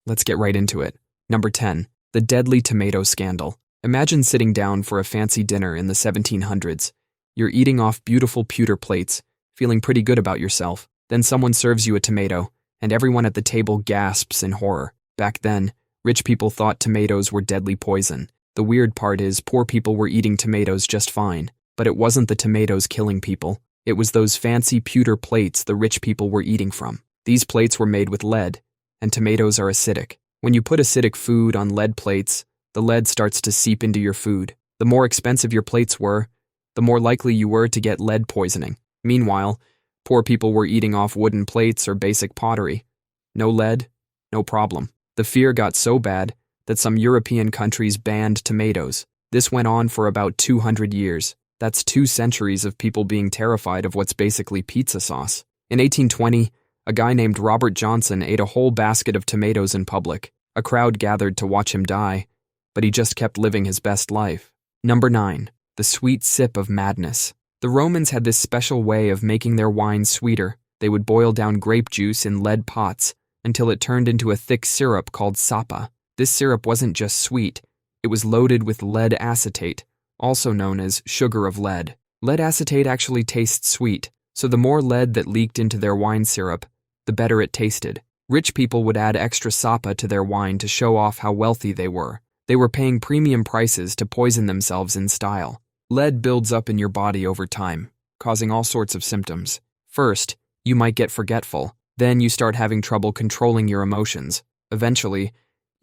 Let's get right into it. Number 10. The deadly tomato scandal. Imagine sitting down for a fancy dinner in the 1700s. You're eating off beautiful pewter plates, feeling pretty good about yourself. Then someone serves you a tomato, and everyone at the table gasps in horror. Back then, rich people thought tomatoes were deadly poison. The weird part is poor people were eating tomatoes just fine. But it wasn't the tomatoes killing people. It was those fancy pewter plates the rich people were eating from. These plates were made with lead, and tomatoes are acidic. When you put acidic food on lead plates, the lead starts to seep into your food. The more expensive your plates were, the more likely you were to get lead poisoning. Meanwhile, poor people were eating off wooden plates or basic pottery. No lead, no problem. The fear got so bad that some European countries banned tomatoes. This went on for about 200 years. That's 2 centuries of people being terrified of what's basically pizza sauce. In 1820, a guy named Robert Johnson ate a whole basket of tomatoes in public. A crowd gathered to watch him die, but he just kept living his best life. Number 9. The sweet sip of madness. The Romans had this special way of making their wine sweeter. They would boil down grape juice in lead pots until it turned into a thick syrup called sapa. This syrup wasn't just sweet, it was loaded with lead acetate, also known as sugar of lead. Lead acetate actually tastes sweet, so the more lead that leaked into their wine syrup, the better it tasted. Rich people would add extra sapa to their wine to show off how wealthy they were. They were paying premium prices to poison themselves in style. Lead builds up in your body over time, causing all sorts of symptoms. First, you might get forgetful. Then you start having trouble controlling your emotions. Eventually,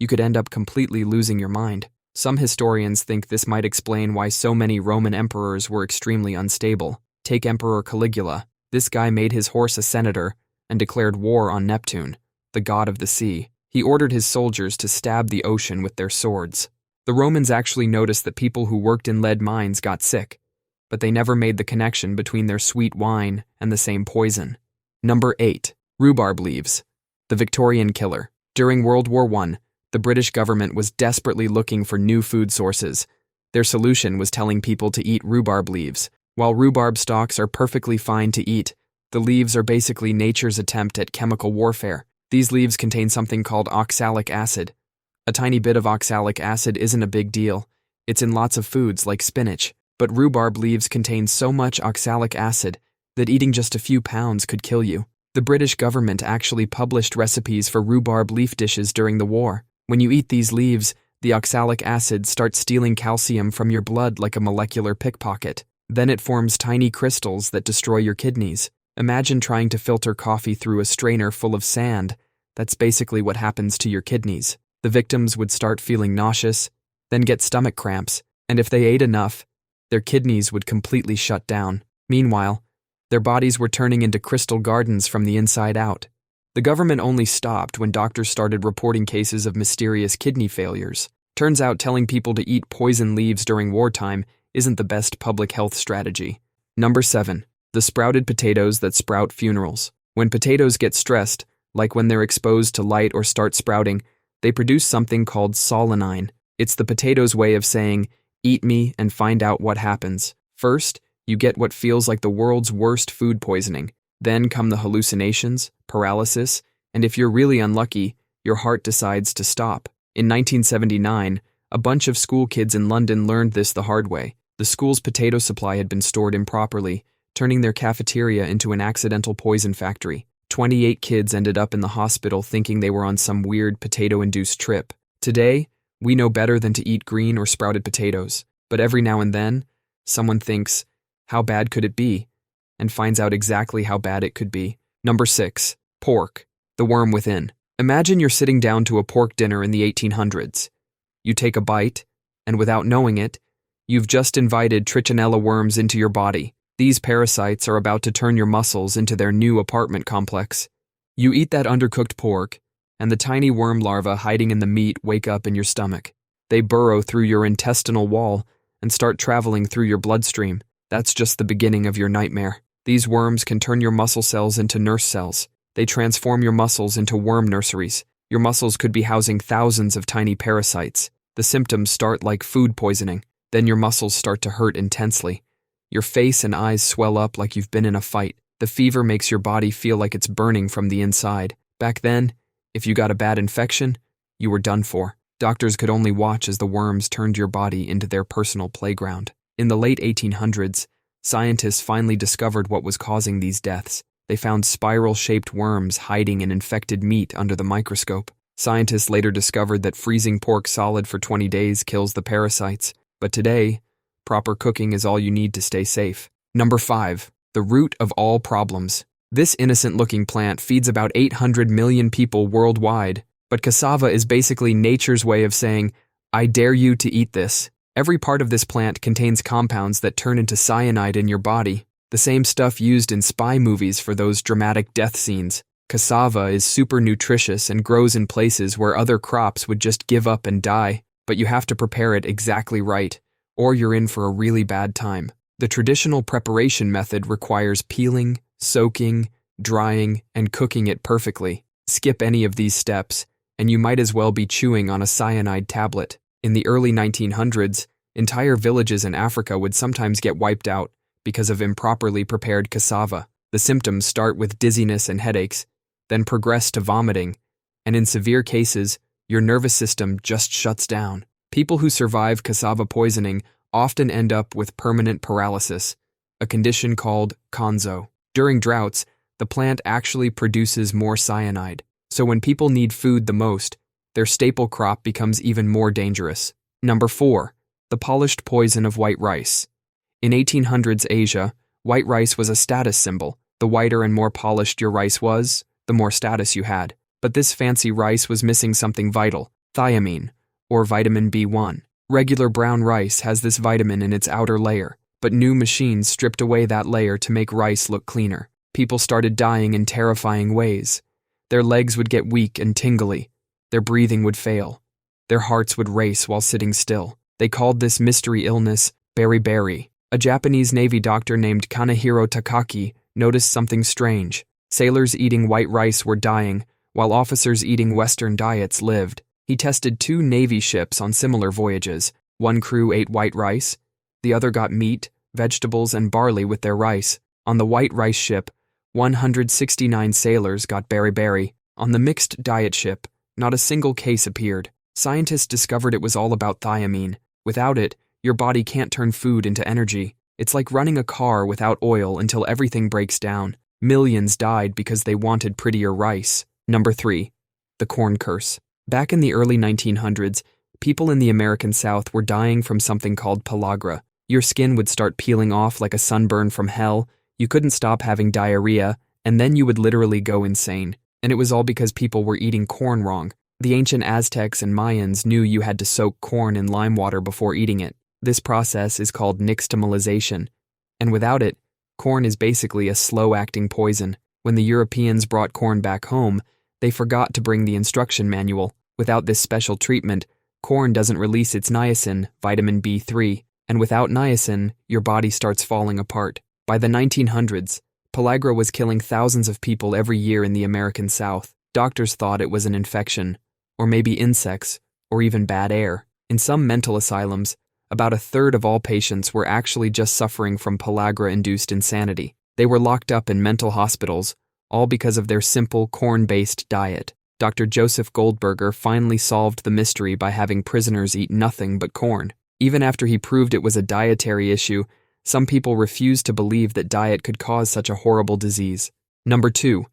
you could end up completely losing your mind. Some historians think this might explain why so many Roman emperors were extremely unstable. Take Emperor Caligula. This guy made his horse a senator and declared war on Neptune, the god of the sea. He ordered his soldiers to stab the ocean with their swords. The Romans actually noticed that people who worked in lead mines got sick, but they never made the connection between their sweet wine and the same poison. Number 8. Rhubarb leaves. The Victorian killer. During World War I, the British government was desperately looking for new food sources. Their solution was telling people to eat rhubarb leaves. While rhubarb stalks are perfectly fine to eat, the leaves are basically nature's attempt at chemical warfare. These leaves contain something called oxalic acid. A tiny bit of oxalic acid isn't a big deal. It's in lots of foods like spinach. But rhubarb leaves contain so much oxalic acid that eating just a few pounds could kill you. The British government actually published recipes for rhubarb leaf dishes during the war. When you eat these leaves, the oxalic acid starts stealing calcium from your blood like a molecular pickpocket. Then it forms tiny crystals that destroy your kidneys. Imagine trying to filter coffee through a strainer full of sand. That's basically what happens to your kidneys. The victims would start feeling nauseous, then get stomach cramps, and if they ate enough, their kidneys would completely shut down. Meanwhile, their bodies were turning into crystal gardens from the inside out. The government only stopped when doctors started reporting cases of mysterious kidney failures. Turns out telling people to eat poison leaves during wartime isn't the best public health strategy. Number 7. The sprouted potatoes that sprout funerals. When potatoes get stressed, like when they're exposed to light or start sprouting, they produce something called solanine. It's the potato's way of saying, eat me and find out what happens. First, you get what feels like the world's worst food poisoning. Then come the hallucinations, paralysis, and if you're really unlucky, your heart decides to stop. In 1979, a bunch of school kids in London learned this the hard way. The school's potato supply had been stored improperly, turning their cafeteria into an accidental poison factory. 28 kids ended up in the hospital thinking they were on some weird potato-induced trip. Today, we know better than to eat green or sprouted potatoes, but every now and then, someone thinks, how bad could it be? And finds out exactly how bad it could be. Number 6. Pork. The worm within. Imagine you're sitting down to a pork dinner in the 1800s. You take a bite, and without knowing it, you've just invited trichinella worms into your body. These parasites are about to turn your muscles into their new apartment complex. You eat that undercooked pork, and the tiny worm larvae hiding in the meat wake up in your stomach. They burrow through your intestinal wall and start traveling through your bloodstream. That's just the beginning of your nightmare. These worms can turn your muscle cells into nurse cells. They transform your muscles into worm nurseries. Your muscles could be housing thousands of tiny parasites. The symptoms start like food poisoning. Then your muscles start to hurt intensely. Your face and eyes swell up like you've been in a fight. The fever makes your body feel like it's burning from the inside. Back then, if you got a bad infection, you were done for. Doctors could only watch as the worms turned your body into their personal playground. In the late 1800s, scientists finally discovered what was causing these deaths. They found spiral-shaped worms hiding in infected meat under the microscope. Scientists later discovered that freezing pork solid for 20 days kills the parasites. But today, proper cooking is all you need to stay safe. Number 5. The root of all problems. This innocent-looking plant feeds about 800 million people worldwide, but cassava is basically nature's way of saying, I dare you to eat this. Every part of this plant contains compounds that turn into cyanide in your body, the same stuff used in spy movies for those dramatic death scenes. Cassava is super nutritious and grows in places where other crops would just give up and die, but you have to prepare it exactly right, or you're in for a really bad time. The traditional preparation method requires peeling, soaking, drying, and cooking it perfectly. Skip any of these steps, and you might as well be chewing on a cyanide tablet. In the early 1900s, entire villages in Africa would sometimes get wiped out because of improperly prepared cassava. The symptoms start with dizziness and headaches, then progress to vomiting, and in severe cases, your nervous system just shuts down. People who survive cassava poisoning often end up with permanent paralysis, a condition called konzo. During droughts, the plant actually produces more cyanide, so when people need food the most, their staple crop becomes even more dangerous. Number 4. The polished poison of white rice. In 1800s Asia, white rice was a status symbol. The whiter and more polished your rice was, the more status you had. But this fancy rice was missing something vital, thiamine, or vitamin B1. Regular brown rice has this vitamin in its outer layer, but new machines stripped away that layer to make rice look cleaner. People started dying in terrifying ways. Their legs would get weak and tingly. Their breathing would fail. Their hearts would race while sitting still. They called this mystery illness beriberi. A Japanese Navy doctor named Kanehiro Takaki noticed something strange. Sailors eating white rice were dying, while officers eating Western diets lived. He tested 2 Navy ships on similar voyages. One crew ate white rice. The other got meat, vegetables, and barley with their rice. On the white rice ship, 169 sailors got beriberi. On the mixed diet ship, not a single case appeared. Scientists discovered it was all about thiamine. Without it, your body can't turn food into energy. It's like running a car without oil until everything breaks down. Millions died because they wanted prettier rice. Number 3. The corn curse. Back in the early 1900s, people in the American South were dying from something called pellagra. Your skin would start peeling off like a sunburn from hell, you couldn't stop having diarrhea, and then you would literally go insane. And it was all because people were eating corn wrong. The ancient Aztecs and Mayans knew you had to soak corn in lime water before eating it. This process is called nixtamalization, and without it, corn is basically a slow-acting poison. When the Europeans brought corn back home, they forgot to bring the instruction manual. Without this special treatment, corn doesn't release its niacin, vitamin B3, and without niacin, your body starts falling apart. By the 1900s, pellagra was killing thousands of people every year in the American South. Doctors thought it was an infection, or maybe insects, or even bad air. In some mental asylums, about 1/3 of all patients were actually just suffering from pellagra-induced insanity. They were locked up in mental hospitals, all because of their simple corn-based diet. Dr. Joseph Goldberger finally solved the mystery by having prisoners eat nothing but corn. Even after he proved it was a dietary issue, some people refused to believe that diet could cause such a horrible disease. Number 2.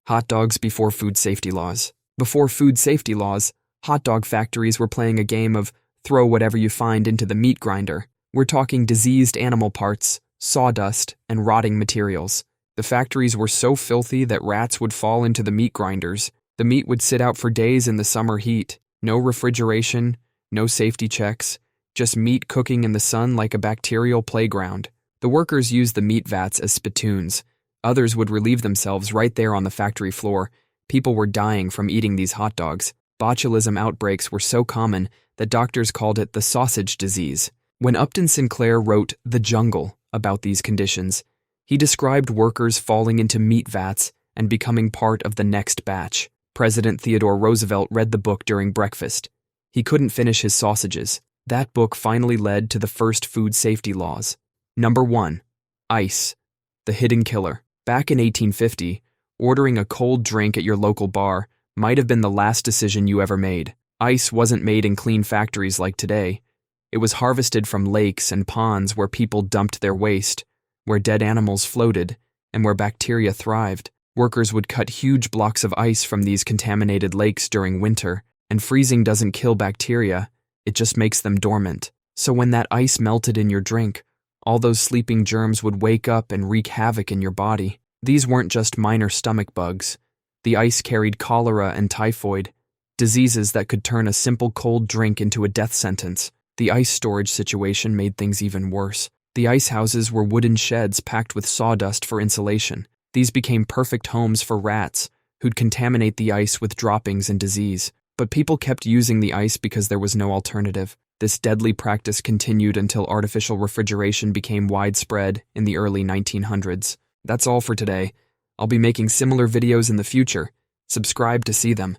Hot dogs before food safety laws. Before food safety laws, hot dog factories were playing a game of throw whatever you find into the meat grinder. We're talking diseased animal parts, sawdust, and rotting materials. The factories were so filthy that rats would fall into the meat grinders. The meat would sit out for days in the summer heat. No refrigeration, no safety checks, just meat cooking in the sun like a bacterial playground. The workers used the meat vats as spittoons. Others would relieve themselves right there on the factory floor. People were dying from eating these hot dogs. Botulism outbreaks were so common that doctors called it the sausage disease. When Upton Sinclair wrote The Jungle about these conditions, he described workers falling into meat vats and becoming part of the next batch. President Theodore Roosevelt read the book during breakfast. He couldn't finish his sausages. That book finally led to the first food safety laws. Number 1. Ice, the hidden killer. Back in 1850, ordering a cold drink at your local bar might have been the last decision you ever made. Ice wasn't made in clean factories like today. It was harvested from lakes and ponds where people dumped their waste, where dead animals floated, and where bacteria thrived. Workers would cut huge blocks of ice from these contaminated lakes during winter, and freezing doesn't kill bacteria, it just makes them dormant. So when that ice melted in your drink, all those sleeping germs would wake up and wreak havoc in your body. These weren't just minor stomach bugs. The ice carried cholera and typhoid, diseases that could turn a simple cold drink into a death sentence. The ice storage situation made things even worse. The ice houses were wooden sheds packed with sawdust for insulation. These became perfect homes for rats, who'd contaminate the ice with droppings and disease. But people kept using the ice because there was no alternative. This deadly practice continued until artificial refrigeration became widespread in the early 1900s. That's all for today. I'll be making similar videos in the future. Subscribe to see them.